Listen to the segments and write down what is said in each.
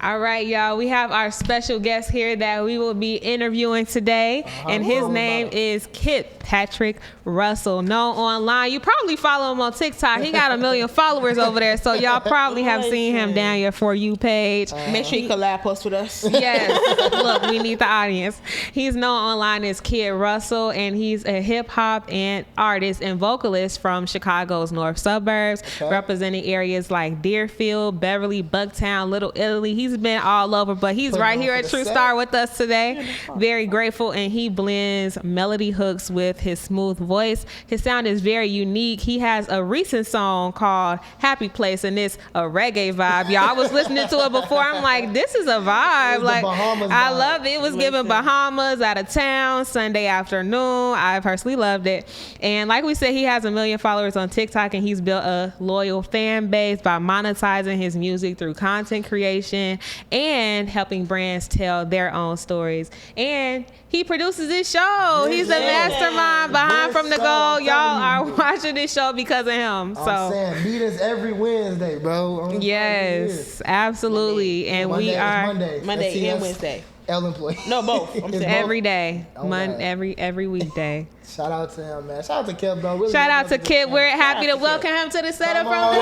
All right, y'all. We have our special guest here that we will be interviewing today, and his name is Kit Patrick Russell. Known online, you probably follow him on TikTok. He got 1 million followers over there, so y'all probably have seen him down your For You page. Make sure you collab post with us. Yes. Look, we need the audience. He's known online as Kit Russell, and he's a hip hop and artist and vocalist from Chicago's north suburbs, representing areas like Deerfield, Beverly, Bucktown, Little Italy. He's been all over, but he's right here at True Star with us today. Very grateful, and he blends melody hooks with his smooth voice. His sound is very unique. He has a recent song called Happy Place, and it's a reggae vibe. Y'all, I was listening to it before. I'm like, this is a vibe. Like, I love it. It was giving Bahamas, out of town, Sunday afternoon. I personally loved it. And like we said, he has 1 million followers on TikTok, and he's built a loyal fan base by monetizing his music through content creation and helping brands tell their own stories. And he produces this show. He's the mastermind behind From the Goal. Y'all are watching this show because of him. I'm saying, meet us every Wednesday, bro. Yes, absolutely. And Monday, we are Monday and Wednesday. Ellen play. No, both. I'm saying every day, every weekday. Shout out to him, man. Shout out to Kit, bro. Really Shout out to Kit. We're happy to welcome him to the setup from the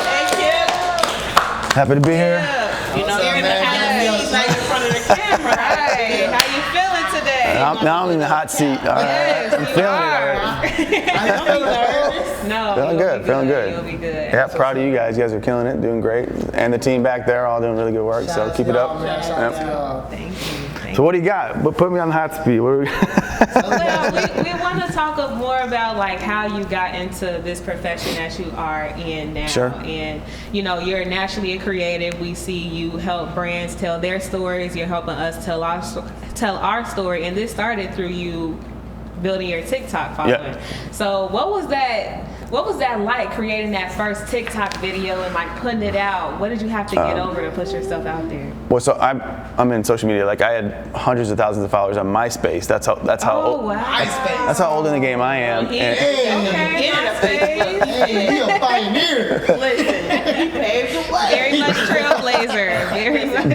Thank you. Happy to be here. You know, you're in the hot seat, like in front of the camera. Right. How you feeling today? Now I'm in the hot seat. All right. Yes, I'm feeling it already. No, Feeling good. You'll be good. Yeah, proud of you guys. You guys are killing it, doing great. And the team back there all doing really good work, so keep it up. Thank you. So what do you got? Put me on the hot seat. Well, we want to talk more about like how you got into this profession that you are in now. Sure. And you know, you're naturally a creative. We see you help brands tell their stories. You're helping us tell our story, and this started through you building your TikTok following. Yeah. So what was that like, creating that first TikTok video and like putting it out? What did you have to get over to put yourself out there? Well, so I'm in social media. Like I had hundreds of thousands of followers on MySpace. That's how old. Wow. MySpace. That's how old in the game I am. He a pioneer. Listen, he paved the way. Very much trailblazer. Very much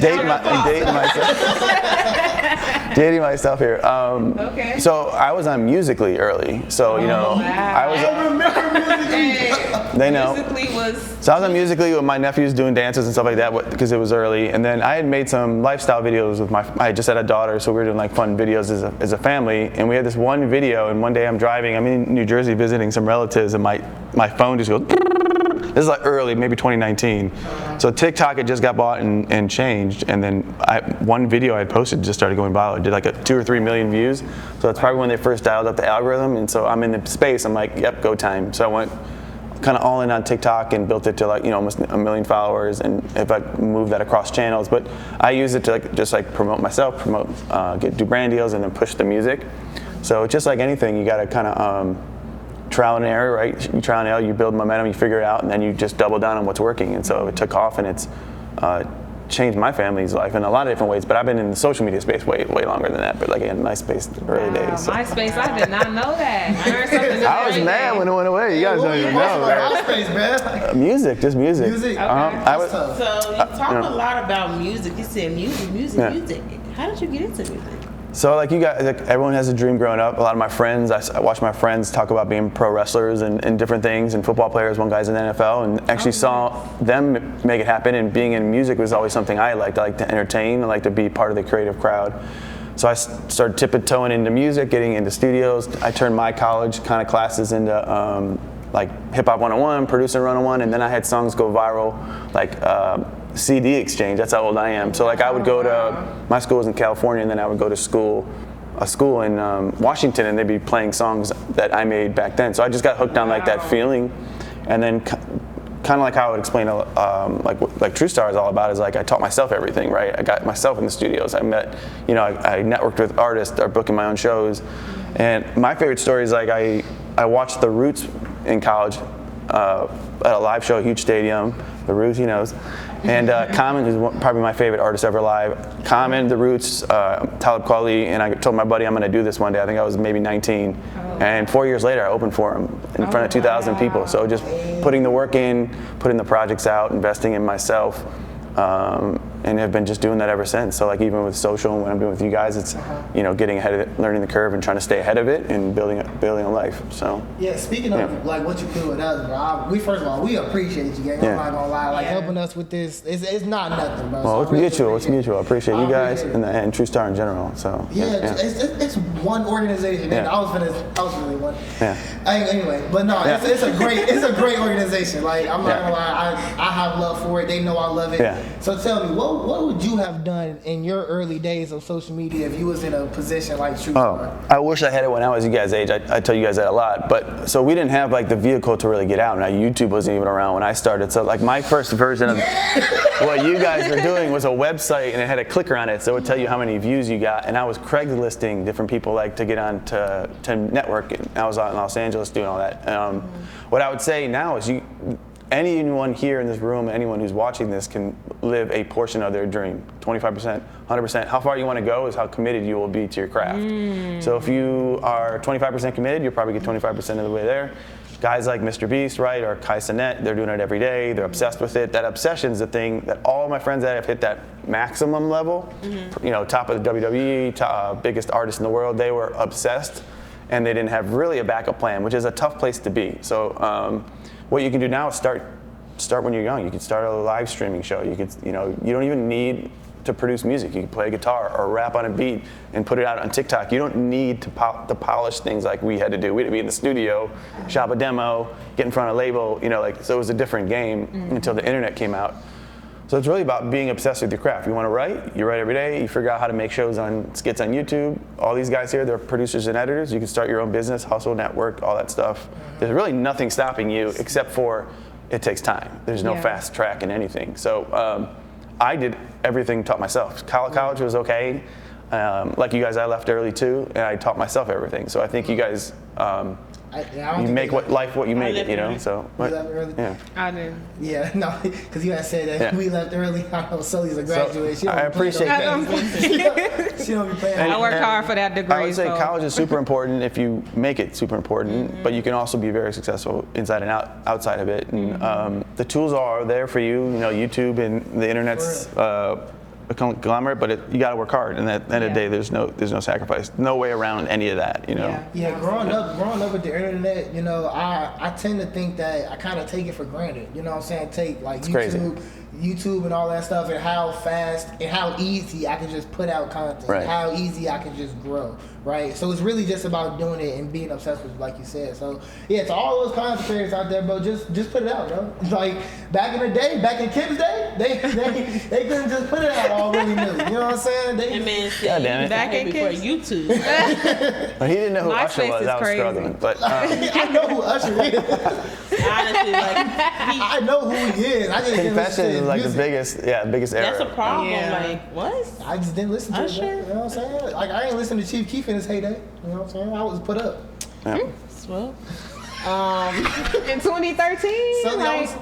dating myself here. Okay. So I was on Musical.ly early. So I remember Musical.ly. They know. Musical.ly was. So I was on Musical.ly with my nephews doing dances and stuff like that because it was early. And then I had made some lifestyle videos with I just had a daughter, so we were doing like fun videos as a family. And we had this one video, and one day I'm in New Jersey visiting some relatives, and my phone just goes. This is like early, maybe 2019. So TikTok had just got bought and changed, and then one video I had posted just started going viral. It did like 2 or 3 million views. So that's probably when they first dialed up the algorithm. And so I'm in the space. I'm like, yep, go time. So I went kind of all in on TikTok and built it to almost 1 million followers. And if I move that across channels, but I use it to just promote myself, do brand deals, and then push the music. So just like anything, you got to kind of trial and error, right? You trial and error, you build momentum, you figure it out, and then you just double down on what's working. And so it took off, and it's changed my family's life in a lot of different ways. But I've been in the social media space way longer than that. But like in MySpace, early days. So. MySpace, I did not know that. I learned something I was mad when it went away. You guys don't even know. MySpace, man. Music, just music. Music. Okay. So you talk a lot about music. You said music. How did you get into music? So like you guys, everyone has a dream growing up. A lot of my friends, I watch my friends talk about being pro wrestlers and different things, and football players. One guy's in the NFL, and actually saw them make it happen. And being in music was always something I liked. I like to entertain. I like to be part of the creative crowd. So I started tiptoeing into music, getting into studios. I turned my college kind of classes into like Hip Hop 101, Producing 101, and then I had songs go viral, like CD exchange. That's how old I am. So like I would go to, my school was in California, and then I would go to a school in Washington, and they'd be playing songs that I made back then. So I just got hooked on like that feeling, and then kind of like how I would explain like True Star is all about is like I taught myself everything, right? I got myself in the studios. I met, I networked with artists that are booking my own shows, and my favorite story is like I watched the Roots in college. at a live show, a huge stadium, The Roots, he knows. And Common, who's probably my favorite artist ever live. Common, The Roots, Talib Kweli, and I told my buddy I'm going to do this one day. I think I was maybe 19. And 4 years later, I opened for him in front of 2,000 people. So just putting the work in, putting the projects out, investing in myself. And have been just doing that ever since. So like even with social and what I'm doing with you guys, it's getting ahead of it, learning the curve, and trying to stay ahead of it, and building a life. So yeah, speaking of like what you do with us, bro, we first of all we appreciate you, gang. I'm not gonna lie, like helping us with this, it's not nothing, bro. Well, it's mutual. It's mutual. I appreciate you guys and True Star in general. So it's one organization. I was really one. Yeah. Anyway, but no, it's a great organization. Like I'm not gonna lie, I have love for it. They know I love it. Yeah. So tell me, what would you have done in your early days of social media if you was in a position like True Star? I wish I had it when I was you guys' age. I tell you guys that a lot. But so we didn't have like the vehicle to really get out. Now YouTube wasn't even around when I started. So like my first version of what you guys were doing was a website, and it had a clicker on it, so it would tell you how many views you got. And I was Craigslisting different people like to get on to network. And I was out in Los Angeles doing all that. What I would say now is anyone here in this room, anyone who's watching this can live a portion of their dream. 25%, 100%. How far you want to go is how committed you will be to your craft. So if you are 25% committed, you'll probably get 25% of the way there. Guys like Mr. Beast, right, or Kai Cenat, they're doing it every day. They're obsessed with it. That obsession is the thing that all my friends that have hit that maximum level, top of the WWE, biggest artist in the world, they were obsessed, and they didn't have really a backup plan, which is a tough place to be. So what you can do now is start when you're young. You can start a live streaming show. You could, you don't even need to produce music. You can play guitar or rap on a beat and put it out on TikTok. You don't need to polish things like we had to do. We had to be in the studio, shop a demo, get in front of a label. So it was a different game until the internet came out. So it's really about being obsessed with your craft. You want to write, you write every day, you figure out how to make skits on YouTube. All these guys here, they're producers and editors. You can start your own business, hustle, network, all that stuff. There's really nothing stopping you except for it takes time. There's no fast track in anything. So I did everything, taught myself. College was okay. Like you guys, I left early too, and I taught myself everything. So I think you guys, you make what you make it, So you left early? Yeah, I did. Yeah, no, because you had said that we left early. I know Sully's a graduate. So I appreciate that. She don't be playing. I worked hard for that degree. I would say college is super important if you make it super important, but you can also be very successful inside and outside of it. And the tools are there for you. YouTube and the internet's a conglomerate, but you got to work hard. And at the end of the day, there's no sacrifice, no way around any of that. Yeah, growing up with the internet, I tend to think that I kind of take it for granted. You know what I'm saying? Take like YouTube and all that stuff, and how fast and how easy I can just put out content, how easy I can just grow, right? So it's really just about doing it and being obsessed with it, like you said. So yeah, to all those content creators out there, bro, just put it out, bro. Like back in the day, back in Kim's day, they couldn't just put it out all really new. You know what I'm saying? God damn it. Back in before YouTube. Well, he didn't know who Usher was. I was struggling, but I know who Usher is. Honestly, I know who he is. I just Confession is like the biggest error. That's a problem. Like what? I just didn't listen to Usher? it. You know what I'm saying? Like I ain't listened to Chief Keef in his heyday. You know what I'm saying? I was put up. Yeah. Well, in 2013,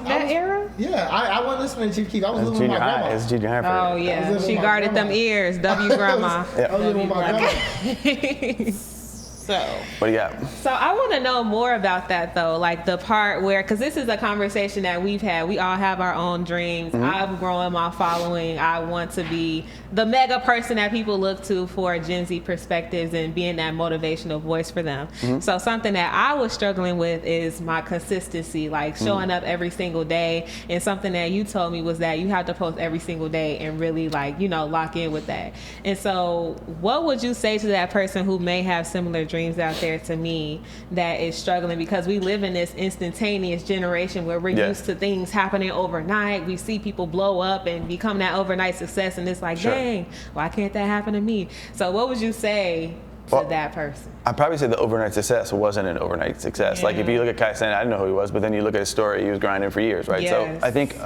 that era. Yeah, I wasn't listening to Chief Keef. I was living with my grandma. It's junior high for Oh you. yeah, she guarded them ears. W grandma. I was living with my grandma. so What do you got? So I want to know more about that though, like the part where, because this is a conversation that we've had. We all have our own dreams. I'm growing my following. I want to be the mega person that people look to for Gen Z perspectives and being that motivational voice for them. So something that I was struggling with is my consistency, like showing up every single day. And something that you told me was that you have to post every single day and really lock in with that. And so what would you say to that person who may have similar dreams out there to me that is struggling, because we live in this instantaneous generation where we're used to things happening overnight. We see people blow up and become that overnight success, and it's like, dang, why can't that happen to me? So what would you say to that person? I'd probably say the overnight success wasn't an overnight success. Like if you look at Kai Cenat, I didn't know who he was, but then you look at his story, he was grinding for years, right? Yes. So I think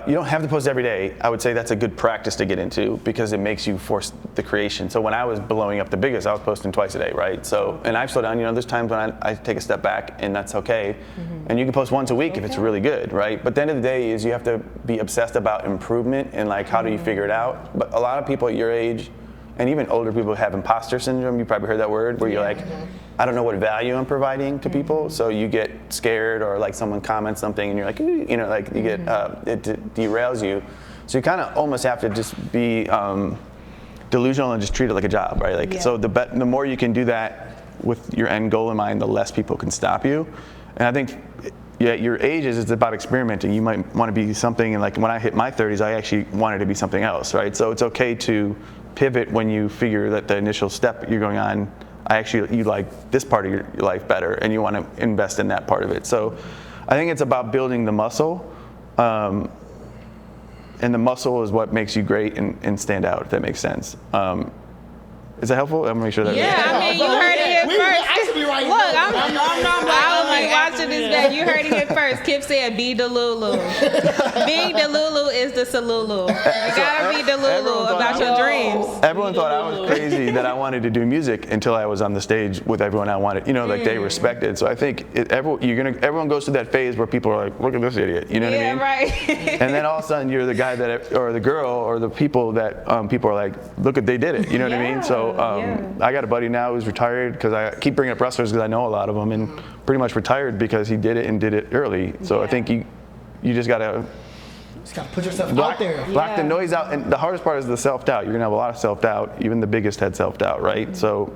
you don't have to post every day. I would say that's a good practice to get into because it makes you force the creation. So when I was blowing up the biggest, I was posting twice a day, right? So, and I've slowed down, there's times when I take a step back and that's okay. And you can post once a week if it's really good, right? But at the end of the day is you have to be obsessed about improvement and like how do you figure it out? But a lot of people at your age and even older people have imposter syndrome. You probably heard that word where you're like, I don't know what value I'm providing to people. So you get scared or like someone comments something and you're like, you get, it derails you. So you kind of almost have to just be delusional and just treat it like a job, right? Like, so the more you can do that with your end goal in mind, the less people can stop you. And I think your ages, it's about experimenting. You might want to be something, and like when I hit my 30s, I actually wanted to be something else, right? So it's okay to pivot when you figure that the initial step you're going on, you like this part of your life better and you want to invest in that part of it. So I think it's about building the muscle, and the muscle is what makes you great and stand out, if that makes sense. Is that helpful? I'm gonna make sure that. Yeah, I mean, you heard it here first. Look, I was like watching this back. You heard it here first. Kip said, "Be Delulu." Being Delulu is the Salulu. You gotta be Delulu about your dreams. Everyone thought I was crazy that I wanted to do music until I was on the stage with everyone I wanted. Like they respected. So I think everyone goes through that phase where people are like, "Look at this idiot." You know what I mean? Yeah, right. And then all of a sudden you're the guy or the girl or the people that people are like, "Look at they did it." You know what I mean? So. I got a buddy now who's retired because I keep bringing up wrestlers because I know a lot of them, and pretty much retired because he did it early. So I think you just gotta put yourself out there. Block the noise out, and the hardest part is the self-doubt. You're gonna have a lot of self-doubt. Even the biggest had self-doubt, right? So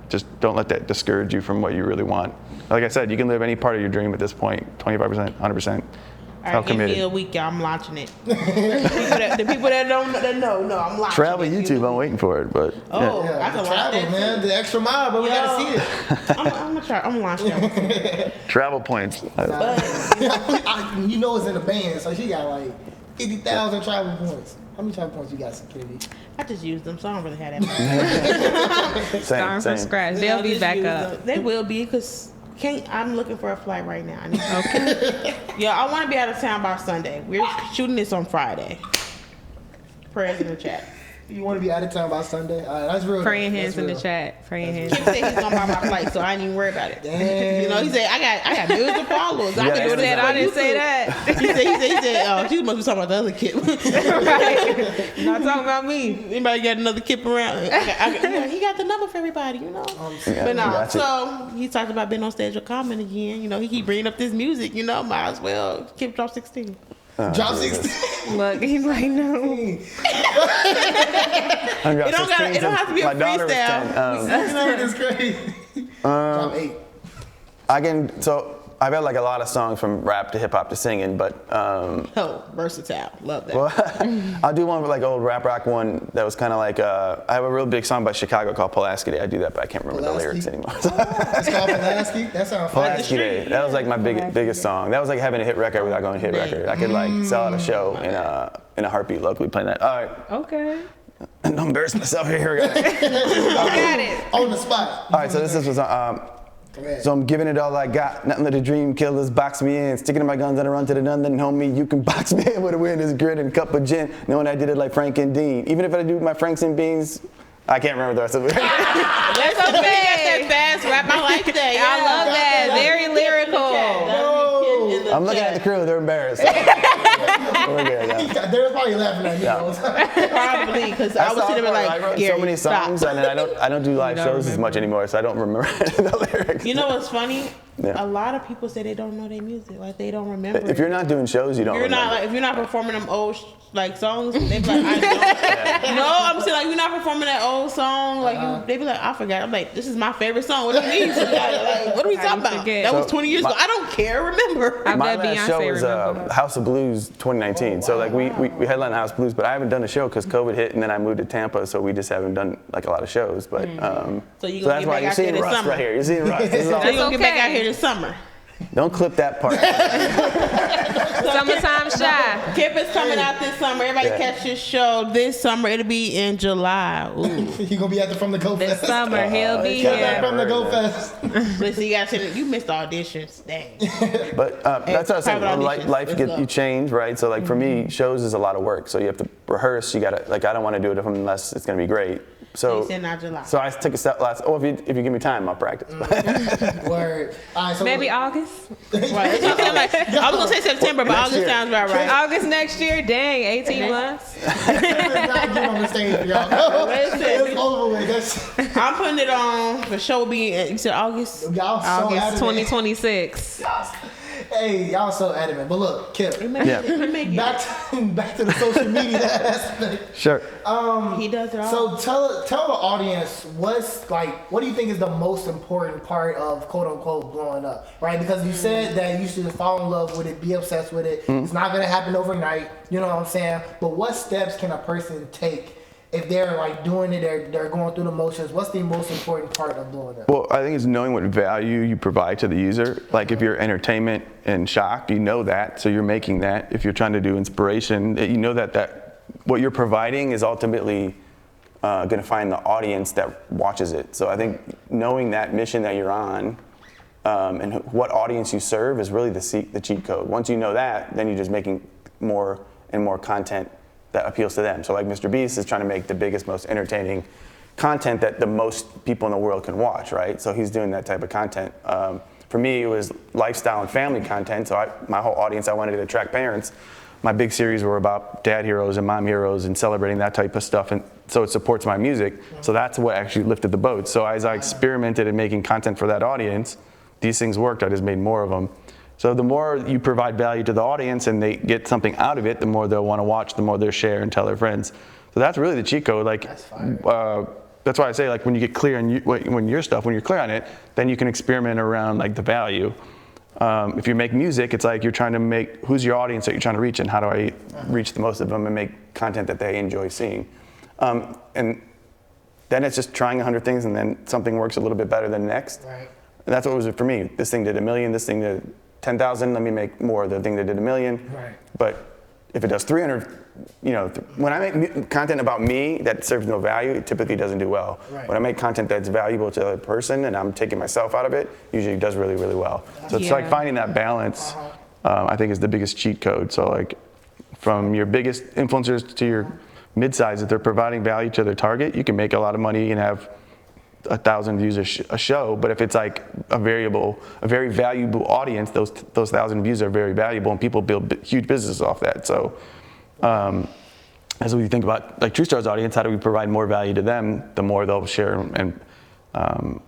just don't let that discourage you from what you really want. Like I said, you can live any part of your dream at this point, 25%, 100%. All right, give me a week, y'all. I'm launching it. the people that know, I'm launching Travel it. YouTube, I'm waiting for it, but I can launch that man. The extra mile, but we gotta see it. I'm gonna try. I'm gonna launch that. Travel points. But it's in the band, so she got like 50,000 travel points. How many travel points you got, Kennedy? I just used them, so I don't really have that much. Starting from scratch. They'll be back up. They will be because. I'm looking for a flight right now. Yeah, I want to be out of town by Sunday. We're shooting this on Friday. Prayers in the chat. You want to be out of town by Sunday? That's real. Praying hands in the chat. Praying hands. He said he's gonna buy my flight, so I ain't even worry about it. Damn. He said I got millions of followers. I can do this. I didn't say that. He said, oh, she must be talking about the other kid. Right. Not talking about me. Anybody got another kid around? He got the number for everybody, But no, so he talked about being on stage with Common again. He keep bringing up this music. Might as well Kip drop 16. Drop 16. Look, he's like, no. It don't have to be a freestyle. It's crazy. Drop 8. I've had like a lot of songs from rap to hip hop to singing, but versatile, love that. Well, I'll do one with like old rap rock one that was kind of like I have a real big song by Chicago called Pulaski Day. I do that, but I can't remember the lyrics anymore. It's called Pulaski. That sounds fun. Pulaski Day. That was like my biggest song. That was like having a hit record without going to hit record. I could like sell out a show in a heartbeat locally playing that. All right. Okay. Don't embarrass myself here. Here we go. Got it. On the spot. All right, so this was so I'm giving it all I got. Nothing but a dream killers box me in. Sticking to my guns and I run to the none. Then homie, you can box me in with a win, this grit and a cup of gin. Knowing I did it like Frank and Dean. Even if I do my Franks and Beans, I can't remember the rest of it. That's okay. That fast rap. I like that. Yeah. I love that. Very lyrical. I'm looking at the crew. They're embarrassed. They're probably laughing at me. Probably because I was sitting there like, I wrote so many songs, and I don't do live shows as much anymore, so I don't remember the lyrics. You know what's funny? Yeah. A lot of people say they don't know their music, like they don't remember. If you're not doing shows, you don't. If you're not performing them old songs, they be like, I don't. No, I'm saying like you're not performing that old song, like they be like, I forgot. I'm like, this is my favorite song. What do you mean? Like, what are we talking about? That was 20 years ago. I don't care. Remember? My last show was House of Blues 2019. So like we headlined House of Blues, but I haven't done a show because COVID hit, and then I moved to Tampa, so we just haven't done like a lot of shows. But so that's why you're seeing Russ right here. You're seeing Russ. So you're gonna get back out here this summer. Don't clip that part. Summertime Shy. Kip is coming out this summer. Everybody catch his show this summer. It'll be in July. Ooh. He gonna be at the From the Go This Fest. summer he'll be Come back here. From the Go Fest. Listen, you gotta say that you missed auditions. Dang. But that's what I was saying. Private Life auditions. you change, right? So like for me, shows is a lot of work. So you have to rehearse. You gotta I don't want to do it unless it's gonna be great. So He said not July. So I took a step last. Oh, if you give me time, I'll practice. Word. All right, so Maybe August. Right. That's what I'm like, I was gonna say September, but Next August year. sounds about right. August next year. Dang, 18 months. not get on the stage for y'all. It's over with. That's, I'm putting it on. The show will be. You said August. y'all so August adamant. 2026. Hey, y'all so adamant. But look, Kip, Yeah. back to the social media aspect. Sure. He does it all. So tell the audience what do you think is the most important part of quote unquote blowing up, right? Because you said that you should fall in love with it, be obsessed with it. It's not gonna happen overnight. You know what I'm saying? But what steps can a person take if they're like doing it, they're going through the motions? What's the most important part of blowing up? Well, I think it's knowing what value you provide to the user. Like if you're entertainment and shock, you know that, so you're making that. If you're trying to do inspiration, you know that what you're providing is ultimately going to find the audience that watches it. So I think knowing that mission that you're on and what audience you serve is really the cheat code. Once you know that, then you're just making more and more content that appeals to them. So like Mr. Beast is trying to make the biggest, most entertaining content that the most people in the world can watch, right? So he's doing that type of content. For me, it was lifestyle and family content. So my whole audience, I wanted to attract parents. My big series were about dad heroes and mom heroes and celebrating that type of stuff. And so it supports my music. So that's what actually lifted the boat. So as I experimented in making content for that audience, these things worked. I just made more of them. So the more you provide value to the audience and they get something out of it, the more they'll want to watch, the more they'll share and tell their friends. So that's really the cheat code. Like, that's why I say, like, when you get clear on when you're clear on it, then you can experiment around like the value. If you make music, it's like you're trying to make, who's your audience that you're trying to reach, and how do I reach the most of them and make content that they enjoy seeing. And then it's just trying 100 things, and then something works a little bit better than the next. Right. And that's what was it for me. This thing did 1 million, this thing did 10,000, let me make more of the thing that did 1 million. Right. But if it does 300, when I make content about me that serves no value, it typically doesn't do well. Right. When I make content that's valuable to the person and I'm taking myself out of it, usually it does really, really well. So it's like finding that balance, I think is the biggest cheat code. So like from your biggest influencers to your mid-size, if they're providing value to their target, you can make a lot of money and have 1,000 views a show. But if it's like a very valuable audience, those 1,000 views are very valuable, and people build huge businesses off that. So as we think about like TrueStar's audience, how do we provide more value to them? The more they'll share and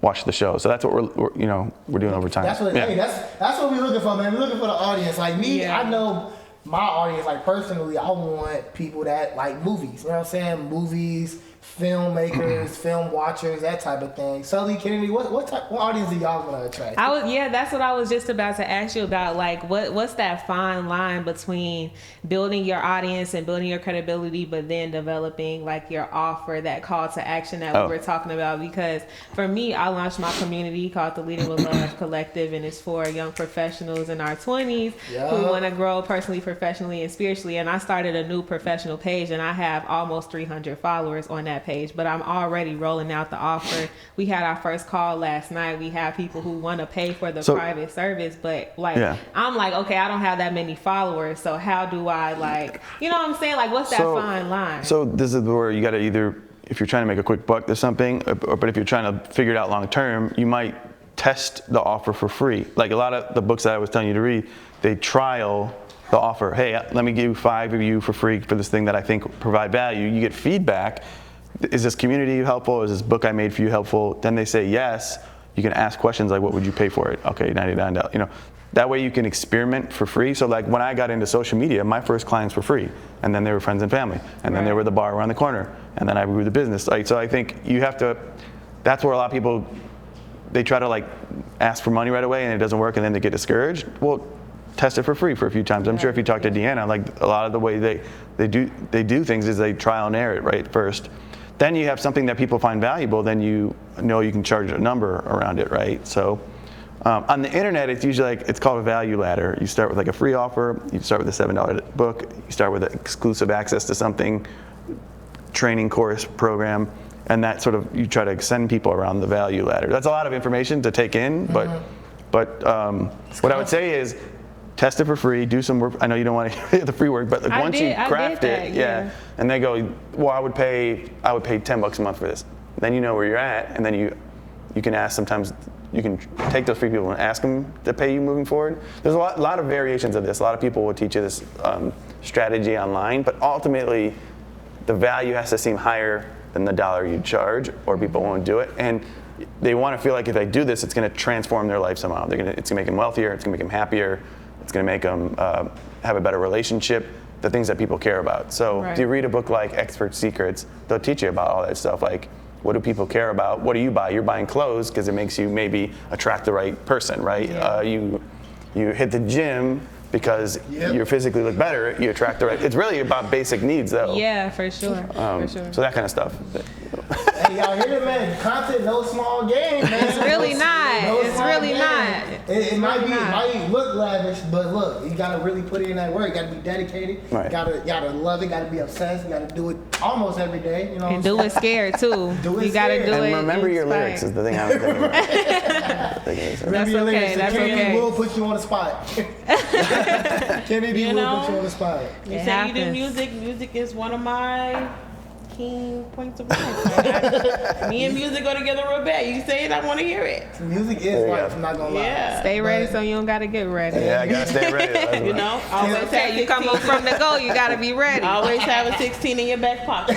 watch the show. So that's what we're doing over time. That's what that's what we're looking for, man. We're looking for the audience. Like me, I know my audience. Like personally, I want people that like movies. You know what I'm saying? Movies, filmmakers, film watchers, that type of thing. Sully, Kennedy, what audience do y'all want to attract? That's what I was just about to ask you about. Like, what's that fine line between building your audience and building your credibility, but then developing like your offer, that call to action that we were talking about? Because for me, I launched my community called the Leading with Love Collective, and it's for young professionals in our 20s who want to grow personally, professionally, and spiritually. And I started a new professional page, and I have almost 300 followers on that page, but I'm already rolling out the offer. We had our first call last night. We have people who want to pay for the private service, but I'm like, okay, I don't have that many followers, so how do I like, you know what I'm saying? Like, what's that fine line? So this is where you got to either, if you're trying to make a quick buck to something, but if you're trying to figure it out long term, you might test the offer for free. Like a lot of the books that I was telling you to read, they trial the offer. Hey, let me give 5 of you for free for this thing that I think provide value. You get feedback. Is this community helpful? Is this book I made for you helpful? Then they say yes. You can ask questions like, what would you pay for it? Okay, $99. That way you can experiment for free. So like when I got into social media, my first clients were free, and then they were friends and family, and then they were the bar around the corner, and then I grew the business. Like, so I think you have to. That's where a lot of people, they try to like ask for money right away, and it doesn't work, and then they get discouraged. Well, test it for free for a few times. I'm sure if you talk to Deanna, like a lot of the way they do things is they trial and error it right first. Then you have something that people find valuable, then you know you can charge a number around it, right? So On the internet, it's usually it's called a value ladder. You start with like a free offer, you start with a $7 book, you start with exclusive access to something, training course program, and that sort of, you try to send people around the value ladder. That's a lot of information to take in, but what I would say is test it for free, do some work. I know you don't want to hear the free work, but once you craft it, and they go, well, I would pay $10 a month for this. Then you know where you're at, and then you can ask. Sometimes you can take those free people and ask them to pay you moving forward. There's a lot of variations of this. A lot of people will teach you this strategy online, but ultimately the value has to seem higher than the dollar you charge, or people won't do it. And they want to feel like if they do this, it's going to transform their life somehow. It's going to make them wealthier. It's going to make them happier. It's going to make them have a better relationship. The things that people care about. So if you read a book like Expert Secrets, they'll teach you about all that stuff. Like, what do people care about? What do you buy? You're buying clothes because it makes you maybe attract the right person, right? Yeah. You hit the gym because you physically look better. You attract the right. It's really about basic needs, though. Yeah, for sure. So that kind of stuff. Hey, y'all hear it, man? Content, no small game, man. It's really not. It's really not. It might look lavish, but look, you gotta really put in that work. You gotta be dedicated. Right. You gotta love it. Gotta be obsessed. You gotta do it almost every day. You know. And do it scared too. You gotta do it. And remember your lyrics is the thing I was thinking about. Remember your lyrics. That's Kennedy okay. will put you on the spot. Kennedy will put you on the spot. You say you do music. Music is one of my key points of life. Me and music go together real bad. You say it, I want to hear it. Music is life. I'm not gonna lie. Yeah. Stay ready so you don't gotta get ready. Yeah, I gotta stay ready. You know, always Okay, you come up from the go, you gotta be ready. Always have a 16 in your back pocket.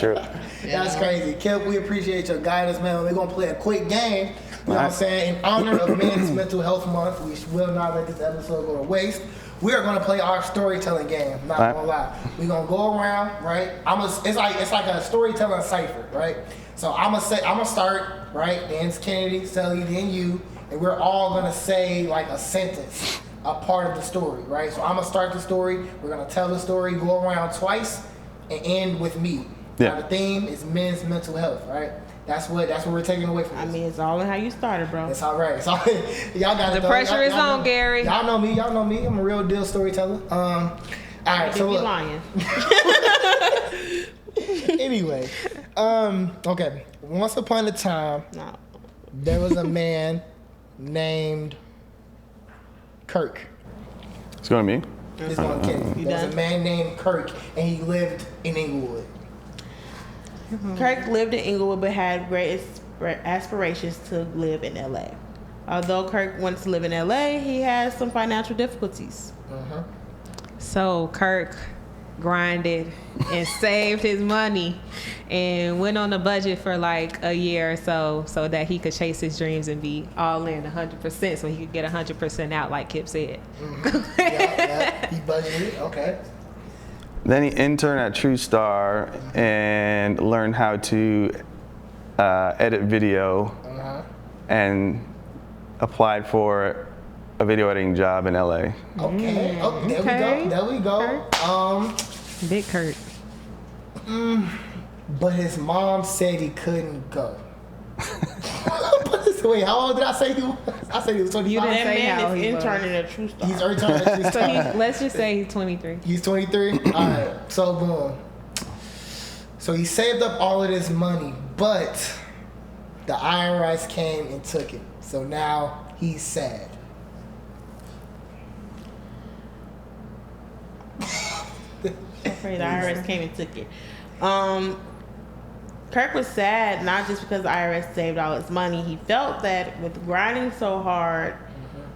True. That's crazy. Kip, we appreciate your guidance, man. We're gonna play a quick game. You know what I'm saying? In honor of Men's Mental Health Month, we will not let this episode go to waste. We are gonna play our storytelling game. Not gonna lie. We're gonna go around, right? It's like a storytelling cipher, right? So I'm gonna start, right? Then it's Kennedy, Sally, then you, and we're all gonna say like a sentence, a part of the story, right? So I'm gonna start the story. We're gonna tell the story, go around twice, and end with me. Yeah. Now the theme is men's mental health, right? That's what we're taking away from this. I mean, it's all in how you started, bro. It's all right. Y'all got The pressure is on, Gary. Y'all know me. I'm a real deal storyteller. All right, so you lying. Anyway, okay. Once upon a time, there was a man named Kirk. It's going to me. This one, Kenny. There was a man named Kirk, and he lived in Inglewood. Kirk lived in Inglewood but had great aspirations to live in LA. Although Kirk wants to live in LA, he has some financial difficulties. So Kirk grinded and saved his money and went on a budget for like a year or so that he could chase his dreams and be all in 100% so he could get 100% out like Kip said. Yeah, he budgeted. Okay. Then he interned at True Star and learned how to edit video and applied for a video editing job in LA. Okay. There we go. Big Kurt. But his mom said he couldn't go. Wait, how old did I say he was? I said he was 25. You didn't That say man how is he interning at True Star. He's interning at True Star. Let's just say he's 23. He's 23? All right, so boom. So he saved up all of this money, but the IRS came and took it. So now he's sad. I'm afraid the IRS came and took it. Kirk was sad not just because the IRS saved all his money. He felt that with grinding so hard,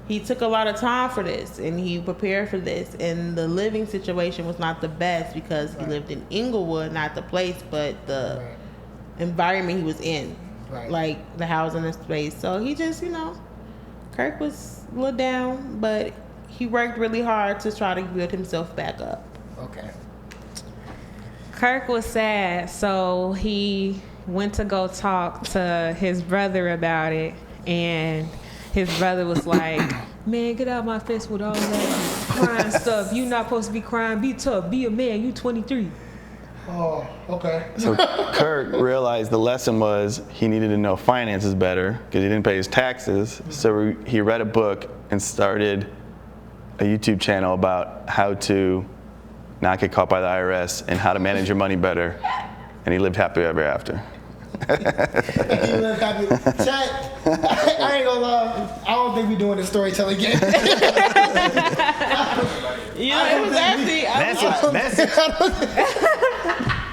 he took a lot of time for this and he prepared for this. And the living situation was not the best because he lived in Inglewood, not the place, but the environment he was in, like the housing and space. So he just, Kirk was a little down, but he worked really hard to try to build himself back up. Okay. Kirk was sad, so he went to go talk to his brother about it, and his brother was like, man, get out my face with all that crying stuff. You not supposed to be crying. Be tough. Be a man. You 23. Oh, okay. So Kirk realized the lesson was he needed to know finances better because he didn't pay his taxes. So he read a book and started a YouTube channel about how to not get caught by the IRS and how to manage your money better. And he lived happily ever after. Chat, I ain't gonna lie. I don't think we're doing the storytelling game. It was actually. Message.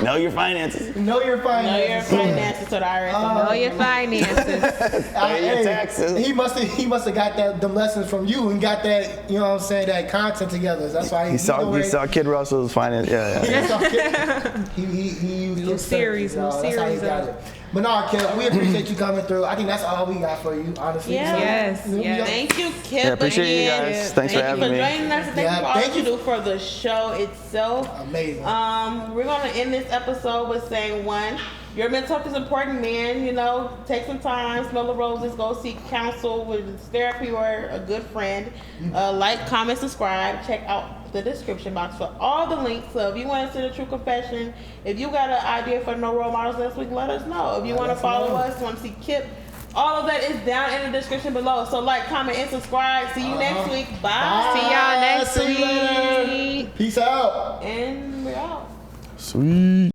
Know your finances. Know your finances. Know your finances to the IRS. Know your finances. Pay your taxes. He must have got them lessons from you and got that, you know what I'm saying, that content together. That's why He saw Kid Russell's finance. Yeah. He used Little his series, search, little that's how he series got of- it. But no, Kip, we appreciate you coming through. I think that's all we got for you, honestly. Yeah. Yes, yes. Thank you, Kip. Yeah, appreciate you again. guys. Thanks for having me. Thank you for joining us. And thank you for all that you do for the show itself. Amazing. We're going to end this episode with saying, one, your mental health is important, man. You know, take some time, smell the roses, go seek counsel with therapy or a good friend. Like, comment, subscribe. Check out the description box for all the links. So if you want to send a true confession, if you got an idea for no role models next week, let us know. If you want to follow us, want to see Kip, all of that is down in the description below. So like, comment, and subscribe. See you next week. Bye. See y'all next See you later. week. Peace out. And we're out. Sweet.